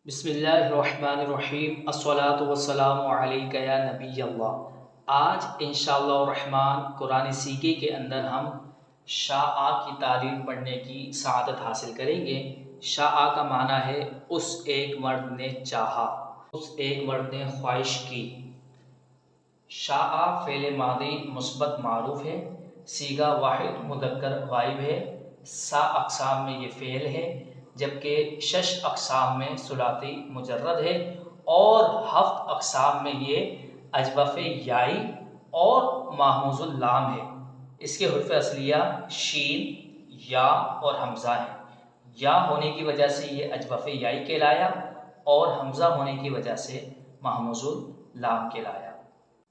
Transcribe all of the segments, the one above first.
بسم اللہ الرحمن الرحیم الصلاۃ والسلام علیک یا نبی اللہ۔ آج انشاءاللہ الرحمن قرآن سیکھے کے اندر ہم شاء کی تعلیم پڑھنے کی سعادت حاصل کریں گے۔ شاء کا معنی ہے اس ایک مرد نے چاہا، اس ایک مرد نے خواہش کی۔ شاء فعل ماضی مثبت معروف ہے، صیغہ واحد مذکر غائب ہے، سا اقسام میں یہ فعل ہے، جبکہ شش اقسام میں ثلاثی مجرد ہے اور ہفت اقسام میں یہ اجوف یائی اور محموز اللام ہے۔ اس کے حروف اصلیہ شین، یا اور حمزہ ہیں۔ یا ہونے کی وجہ سے یہ اجوف یائی کہلایا اور حمزہ ہونے کی وجہ سے محموز اللام کہلایا۔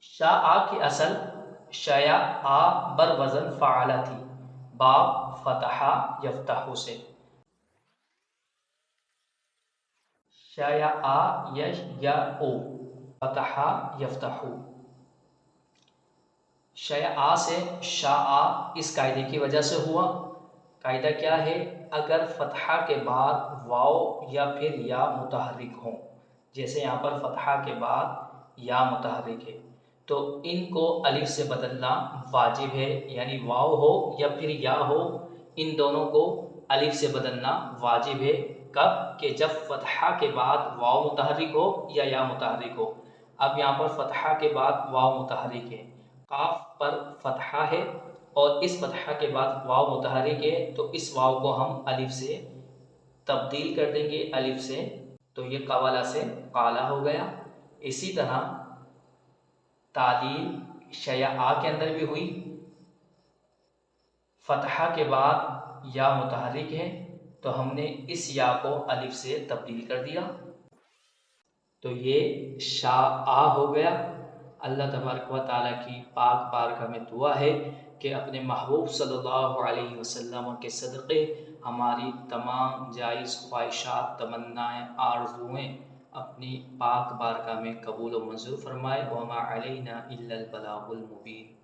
شاء کی اصل شیع بر وزن فعل تھی، باب فتح یفتح سے۔ شیع یش یا او فتح یفتح، شیع سے شاء اس قاعدے کی وجہ سے ہوا۔ قاعدہ کیا ہے؟ اگر فتحہ کے بعد واو یا پھر یا متحرک ہوں، جیسے یہاں پر فتحہ کے بعد یا متحرک ہے تو ان کو الف سے بدلنا واجب ہے، یعنی واو ہو یا پھر یا ہو، ان دونوں کو الف سے بدلنا واجب ہے۔ کب؟ کہ جب فتحہ کے بعد واو متحرک ہو یا متحرک ہو۔ اب یہاں پر فتحہ کے بعد واو متحرک ہے، قاف پر فتحہ ہے اور اس فتحہ کے بعد واو متحرک ہے، تو اس واو کو ہم الف سے تبدیل کر دیں گے، الف سے، تو یہ قوالہ سے قالہ ہو گیا۔ اسی طرح تعدیل شیع کے اندر بھی ہوئی، فتحہ کے بعد یا متحرک ہے تو ہم نے اس یا کو الف سے تبدیل کر دیا، تو یہ شاء ہو گیا۔ اللہ تبارک و تعالیٰ کی پاک بارگاہ میں دعا ہے کہ اپنے محبوب صلی اللہ علیہ وسلم کے صدقے ہماری تمام جائز خواہشات، تمنائیں، آرزوئیں اپنی پاک بارگاہ میں قبول و منظور فرمائے۔ وما علینا الا البلاغ المبین۔